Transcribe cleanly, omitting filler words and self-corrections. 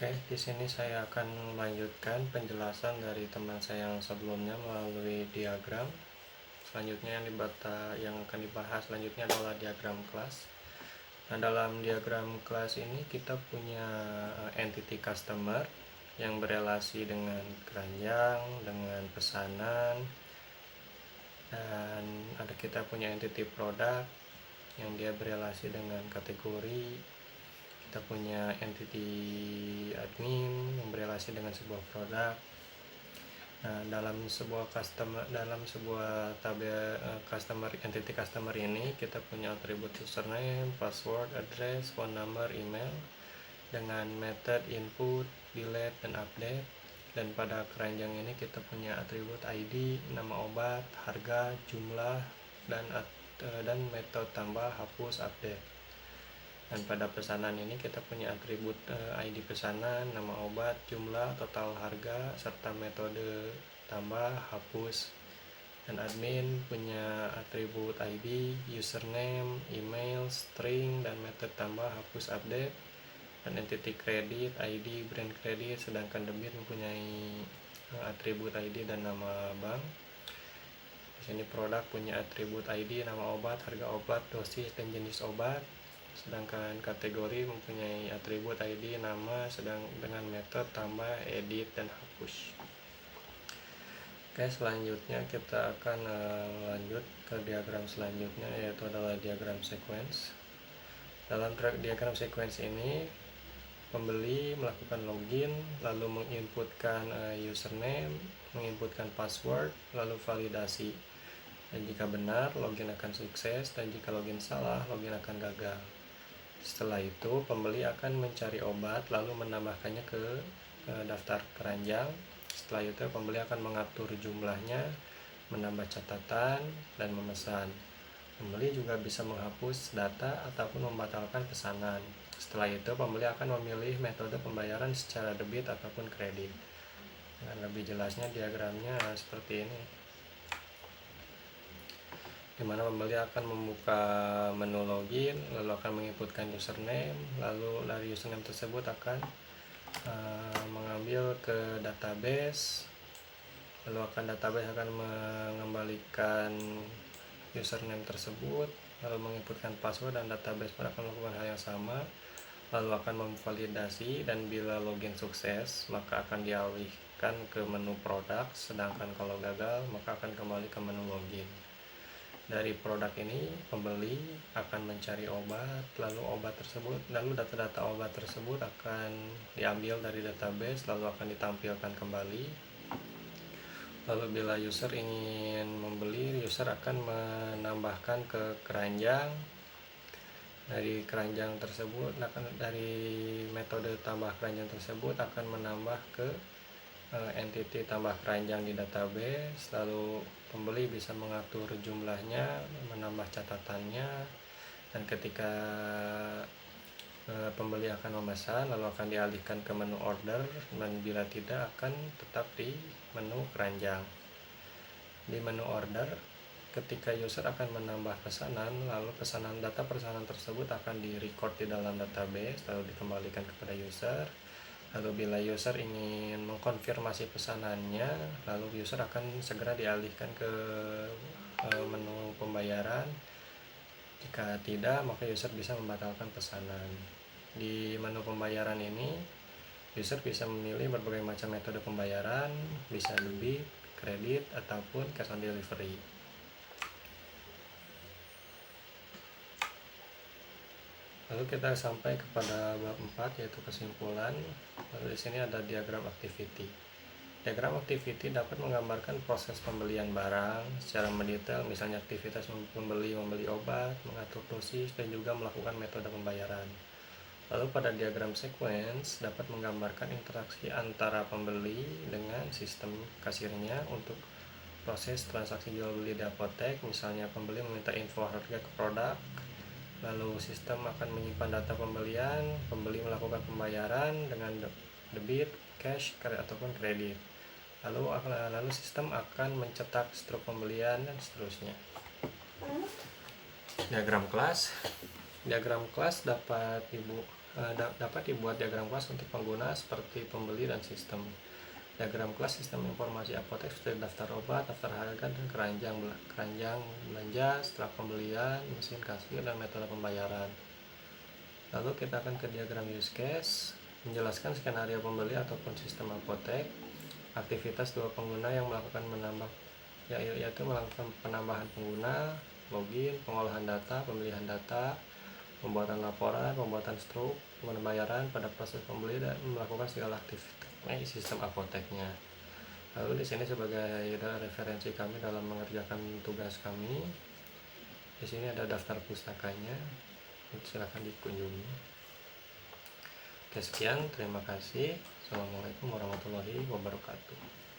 Oke, di sini saya akan melanjutkan penjelasan dari teman saya yang sebelumnya melalui diagram. Selanjutnya yang akan dibahas selanjutnya adalah diagram kelas. Nah, dalam diagram kelas ini kita punya entity customer yang berelasi dengan keranjang, dengan pesanan, dan kita punya entity product yang dia berelasi dengan kategori. Kita punya entity admin yang berelasi dengan sebuah produk. Nah, dalam sebuah entity customer ini kita punya atribut username, password, address, phone number, email dengan method input, delete, dan update. Dan pada keranjang ini kita punya atribut ID, nama obat, harga, jumlah, dan metode tambah, hapus, update. Dan pada pesanan ini kita punya atribut ID pesanan, nama obat, jumlah, total harga, serta metode tambah, hapus. Dan admin punya atribut ID, username, email, string, dan metode tambah, hapus, update. Dan entity kredit, ID, brand kredit, sedangkan debit mempunyai atribut ID dan nama bank. Di sini produk punya atribut ID, nama obat, harga obat, dosis, dan jenis obat. Sedangkan kategori mempunyai atribut ID, nama, dengan metode tambah, edit, dan hapus. Oke, selanjutnya kita akan lanjut ke diagram selanjutnya, yaitu adalah diagram sequence. Dalam diagram sequence ini, pembeli melakukan login, lalu menginputkan username, menginputkan password, lalu validasi. Dan jika benar, login akan sukses, dan jika login salah, login akan gagal. Setelah itu, pembeli akan mencari obat lalu menambahkannya ke daftar keranjang. Setelah itu, pembeli akan mengatur jumlahnya, menambah catatan, dan memesan. Pembeli juga bisa menghapus data ataupun membatalkan pesanan. Setelah itu, pembeli akan memilih metode pembayaran secara debit ataupun kredit. Dengan lebih jelasnya diagramnya seperti ini, di mana pembeli akan membuka menu login, lalu akan menginputkan username, lalu dari username tersebut akan mengambil ke database, lalu database akan mengembalikan username tersebut, lalu menginputkan password, dan database pun akan melakukan hal yang sama, lalu akan memvalidasi, dan bila login sukses maka akan dialihkan ke menu produk, sedangkan kalau gagal maka akan kembali ke menu login. Dari produk ini, pembeli akan mencari obat, lalu data-data obat tersebut akan diambil dari database, lalu akan ditampilkan kembali. Lalu bila user ingin membeli, user akan menambahkan ke keranjang. Dari keranjang tersebut, dari metode tambah keranjang tersebut akan menambah ke entity tambah keranjang di database, lalu pembeli bisa mengatur jumlahnya, menambah catatannya, dan ketika pembeli akan memesan, lalu akan dialihkan ke menu order, dan bila tidak akan tetap di menu keranjang. Di menu order, ketika user akan menambah pesanan, lalu data pesanan tersebut akan direcord di dalam database, lalu dikembalikan kepada user. Lalu bila user ingin mengkonfirmasi pesanannya, lalu user akan segera dialihkan ke menu pembayaran. Jika tidak, maka user bisa membatalkan pesanan. Di menu pembayaran ini, user bisa memilih berbagai macam metode pembayaran, bisa debit, kredit, ataupun cash on delivery. Lalu kita sampai kepada bab 4, yaitu kesimpulan. Lalu di sini ada diagram activity. Diagram activity dapat menggambarkan proses pembelian barang secara mendetail, misalnya aktivitas membeli obat, mengatur dosis, dan juga melakukan metode pembayaran. Lalu pada diagram sequence dapat menggambarkan interaksi antara pembeli dengan sistem kasirnya untuk proses transaksi jual beli di apotek, misalnya pembeli meminta info harga ke produk, lalu sistem akan menyimpan data pembelian, pembeli melakukan pembayaran dengan debit, cash, ataupun kredit. Lalu sistem akan mencetak struk pembelian dan seterusnya. Diagram kelas dapat dapat dibuat diagram kelas untuk pengguna seperti pembeli dan sistem. Diagram kelas sistem informasi apotek seperti daftar obat, daftar harga, dan keranjang belanja setelah pembelian, mesin kasir, dan metode pembayaran. Lalu kita akan ke diagram use case, menjelaskan skenario pembeli ataupun sistem apotek, aktivitas dua pengguna yang melakukan yaitu melakukan penambahan pengguna, login, pengolahan data, pemilihan data, pembuatan laporan, pembuatan struk, pembayaran pada proses pembeli, dan melakukan segala aktivitas sistem apoteknya. Lalu di sini sebagai referensi kami dalam mengerjakan tugas kami, di sini ada daftar pustakanya, silakan dikunjungi. Oke, sekian, terima kasih. Assalamualaikum warahmatullahi wabarakatuh.